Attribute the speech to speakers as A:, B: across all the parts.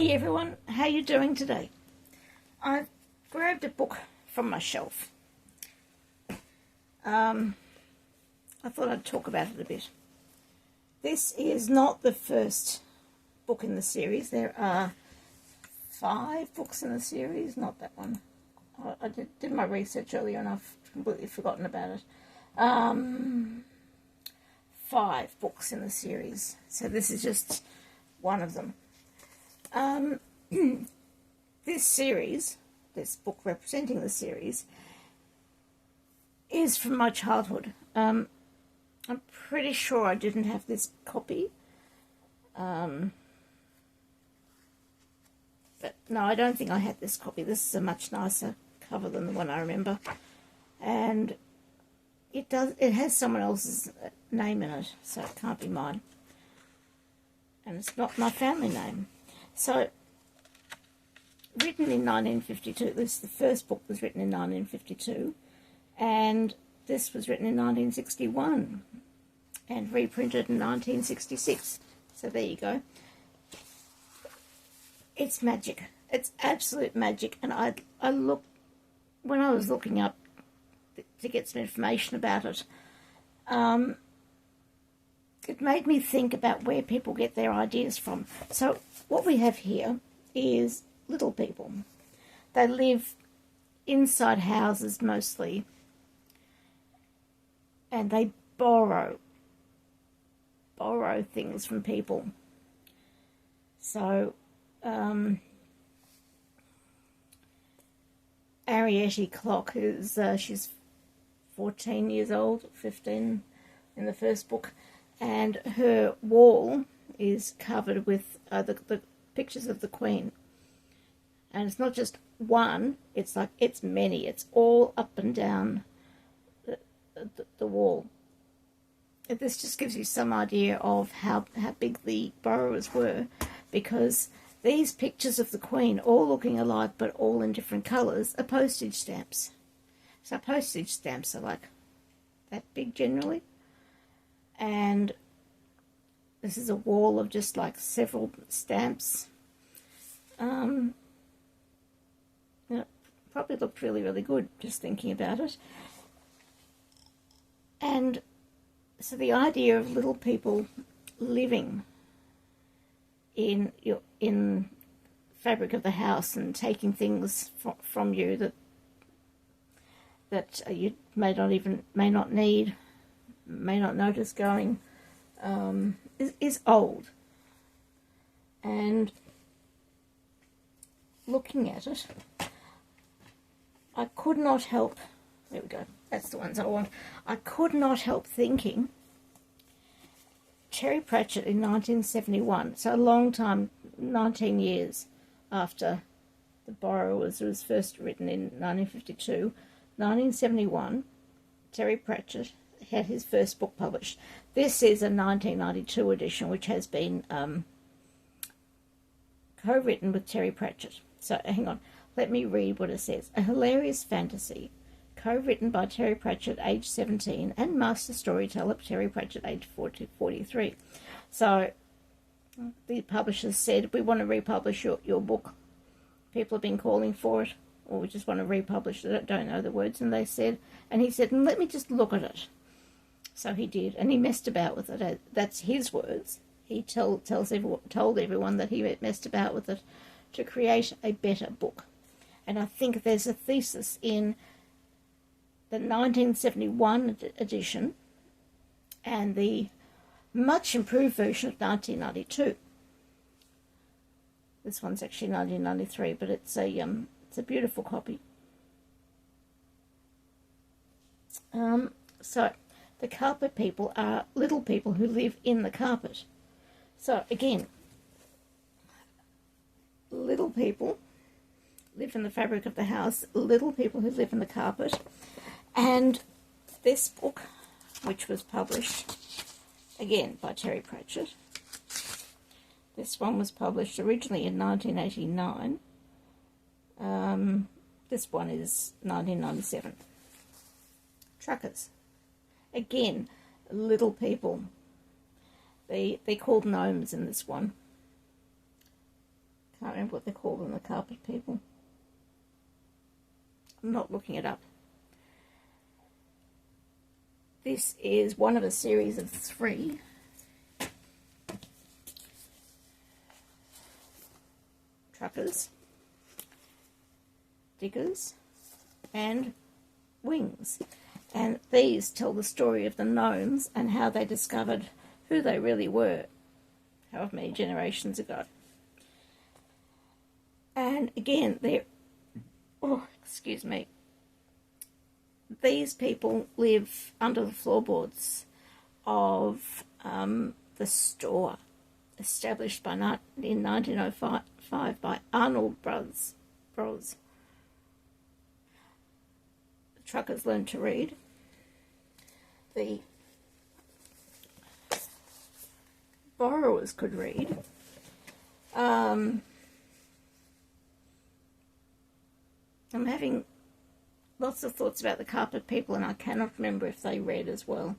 A: Hey everyone, how you doing today? I've grabbed a book from my shelf. I thought I'd talk about it a bit. This is not the first book in the series. There are 5 books in the series, not that one. I did my research earlier and I've completely forgotten about it. 5 books in the series, so this is just one of them. This series, this book representing the series, is from my childhood. I'm pretty sure I didn't have this copy. But no, I don't think I had this copy. This is a much nicer cover than the one I remember. And it has someone else's name in it, so it can't be mine. And it's not my family name. So, written in 1952, the first book was written in 1952, and this was written in 1961, and reprinted in 1966. So there you go. It's magic. It's absolute magic. And when I was looking up to get some information about it, it made me think about where people get their ideas from. So what we have here is little people. They live inside houses mostly, and they borrow things from people. So Arietti Clock, she's 14 years old, 15 in the first book, and her wall is covered with the pictures of the Queen. And it's not just one, it's many. It's all up and down the wall. This just gives you some idea of how big the borrowers were, because these pictures of the Queen, all looking alike but all in different colours, are postage stamps. So postage stamps are like that big generally. And this is a wall of just like several stamps. It probably looked really, really good just thinking about it. And so the idea of little people living in fabric of the house and taking things from you that you may not need, may not notice going, is old. And looking at it, I could not help, there we go, that's the ones I want. I could not help thinking Terry Pratchett in 1971, so a long time, 19 years after The Borrowers was first written in 1952, 1971, Terry Pratchett had his first book published. This is a 1992 edition, which has been co-written with Terry Pratchett. So, hang on, let me read what it says. A hilarious fantasy, co-written by Terry Pratchett, age 17, and master storyteller Terry Pratchett, age 43. So, the publishers said, we want to republish your book. People have been calling for it, or we just want to republish it. I don't know the words. And he said, let me just look at it. So he did, and he messed about with it. That's his words. He told everyone that he messed about with it to create a better book. And I think there's a thesis in the 1971 edition and the much improved version of 1992. This one's actually 1993, but it's a beautiful copy. So the carpet people are little people who live in the carpet. So again, little people live in the fabric of the house, little people who live in the carpet. And this book, which was published again by Terry Pratchett, this one was published originally in 1989. This one is 1997. Truckers. Again, little people. They're called gnomes in this one. can't remember what they call them, the carpet people. I'm not looking it up. This is one of a series of 3. Truckers, diggers, and wings. And these tell the story of the gnomes and how they discovered who they really were, however many generations ago. And again, these people live under the floorboards of the store established in 1905 by Arnold Bros. The truckers learned to read. The borrowers could read. I'm having lots of thoughts about the carpet people, and I cannot remember if they read as well.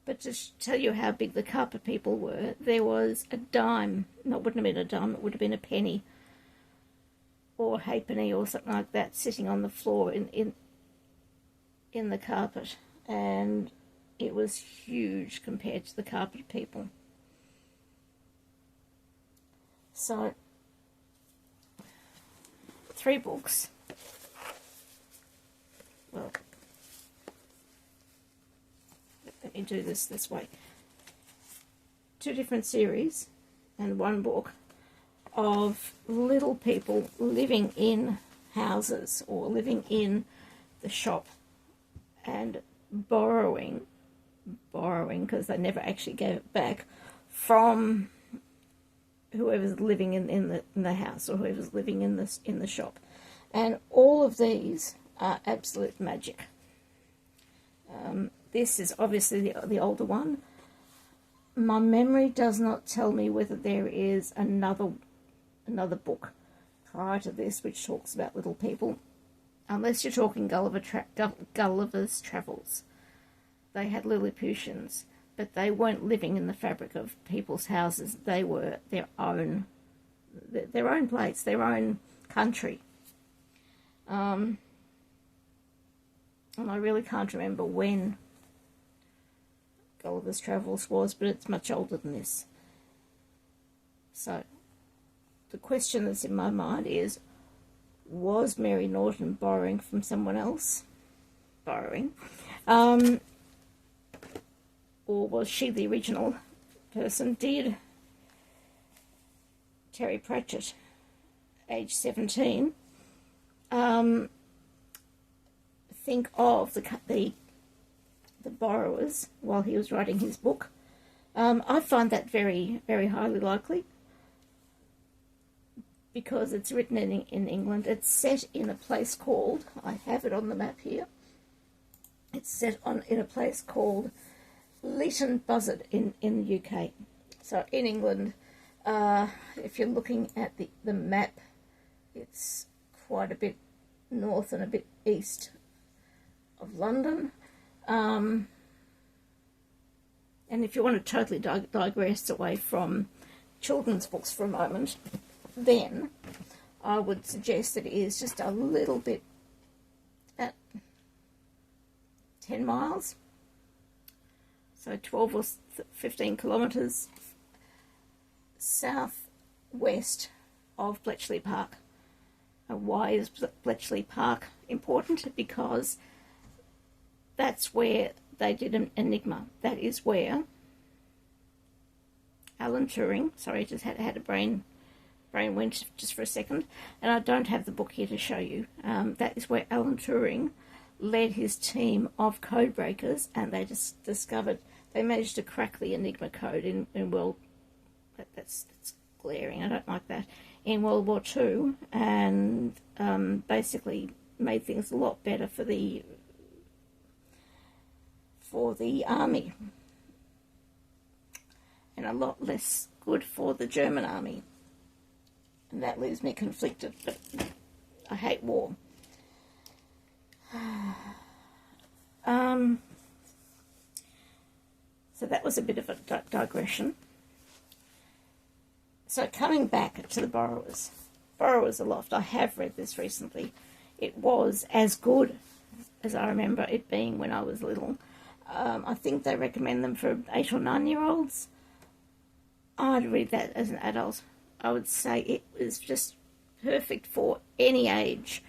A: But to tell you how big the carpet people were, there was a dime. No, it wouldn't have been a dime, it would have been a penny or halfpenny or something like that sitting on the floor in the carpet. And it was huge compared to the carpet people. So, 3 books. Well, let me do this way. 2 different series and 1 book of little people living in houses or living in the shop and borrowing because they never actually gave it back from whoever's living in the house or whoever's living in the shop. And all of these are absolute magic. This is obviously the older one. My memory does not tell me whether there is another book prior to this which talks about little people, unless you're talking Gulliver's Travels. They had Lilliputians, but they weren't living in the fabric of people's houses. They were their own place, their own country. And I really can't remember when Gulliver's Travels was, but it's much older than this. So, the question that's in my mind is, was Mary Norton borrowing from someone else? Or was she the original person? Did Terry Pratchett, age 17, think of the borrowers while he was writing his book? I find that very, very highly likely, because it's written in England. It's set in a place called, I have it on the map here, it's set in a place called Leighton Buzzard in the UK. So in England, if you're looking at the map, it's quite a bit north and a bit east of London. And if you want to totally digress away from children's books for a moment, then I would suggest that it is just a little bit at 10 miles, so 12 or 15 kilometres southwest of Bletchley Park. And why is Bletchley Park important? Because that's where they did an Enigma. That is where Alan Turing, sorry, I just had a brain went just for a second, and I don't have the book here to show you. That is where Alan Turing led his team of code breakers, and they just discovered, they managed to crack the Enigma code in World, that's glaring, I don't like that, in World War II, and basically made things a lot better for the army, and a lot less good for the German army. And that leaves me conflicted, but I hate war. So that was a bit of a digression. So coming back to the Borrower's Aloft, I have read this recently. It was as good as I remember it being when I was little. I think they recommend them for 8 or 9-year-olds. I'd read that as an adult. I would say it was just perfect for any age.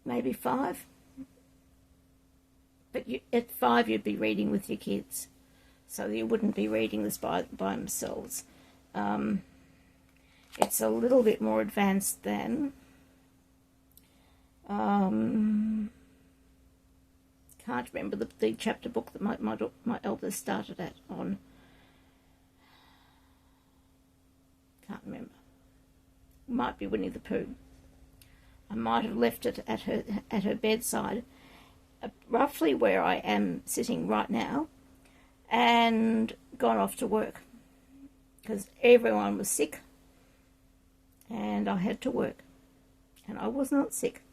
A: Maybe 5. But at 5 you'd be reading with your kids. So you wouldn't be reading this by themselves. It's a little bit more advanced than... can't remember the chapter book that my eldest started at on. Can't remember. Might be Winnie the Pooh. I might have left it at her bedside, roughly where I am sitting right now, and gone off to work because everyone was sick and I had to work, and I was not sick.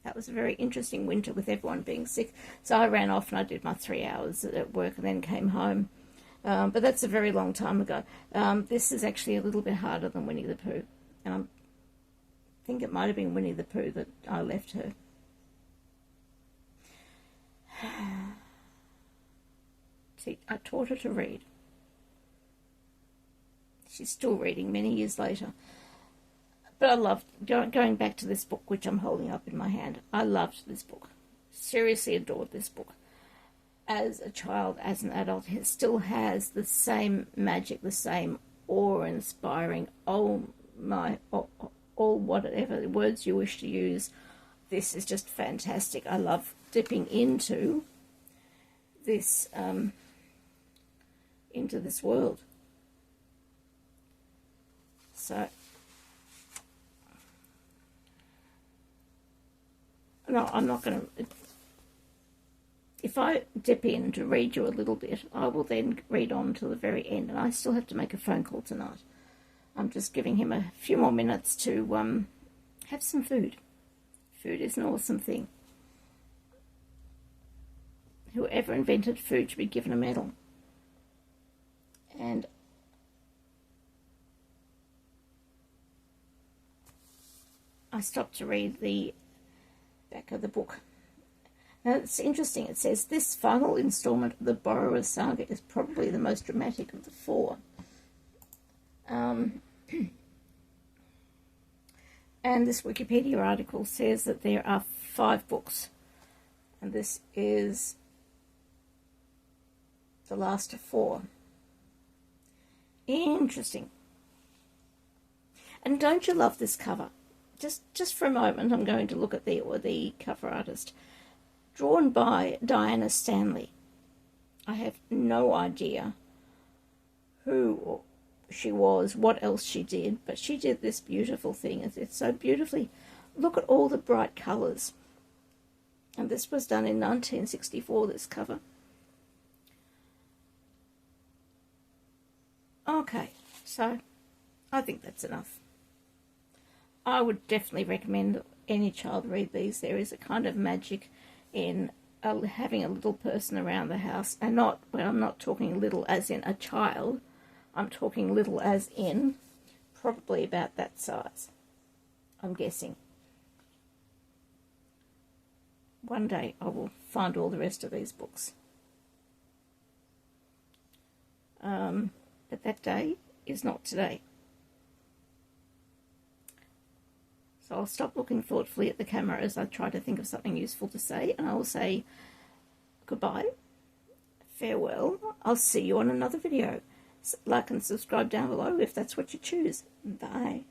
A: That was a very interesting winter with everyone being sick. So I ran off and I did my 3 hours at work and then came home. But that's a very long time ago. This is actually a little bit harder than Winnie the Pooh. And I think it might have been Winnie the Pooh that I left her. See, I taught her to read. She's still reading many years later. But I loved going back to this book, which I'm holding up in my hand. I loved this book. Seriously adored this book. As a child, as an adult, it still has the same magic, the same awe-inspiring, all whatever words you wish to use. This is just fantastic. I love dipping into this world. So... no, I'm not going to... If I dip in to read you a little bit, I will then read on to the very end. And I still have to make a phone call tonight. I'm just giving him a few more minutes to have some food. Food is an awesome thing. Whoever invented food should be given a medal. And I stopped to read the back of the book. Now it's interesting, it says this final installment of the Borrower's Saga is probably the most dramatic of the 4. And this Wikipedia article says that there are 5 books, and this is the last of 4. Interesting. And don't you love this cover? Just for a moment, I'm going to look at the cover artist. Drawn by Diana Stanley. I have no idea who she was, what else she did, but she did this beautiful thing. It's so beautifully. Look at all the bright colours. And this was done in 1964, this cover. Okay, so I think that's enough. I would definitely recommend any child read these. There is a kind of magic in having a little person around the house, and not, well, I'm not talking little as in a child, I'm talking little as in probably about that size, I'm guessing. One day I will find all the rest of these books. But that day is not today. So I'll stop looking thoughtfully at the camera as I try to think of something useful to say, and I will say goodbye, farewell. I'll see you on another video. Like and subscribe down below if that's what you choose. Bye.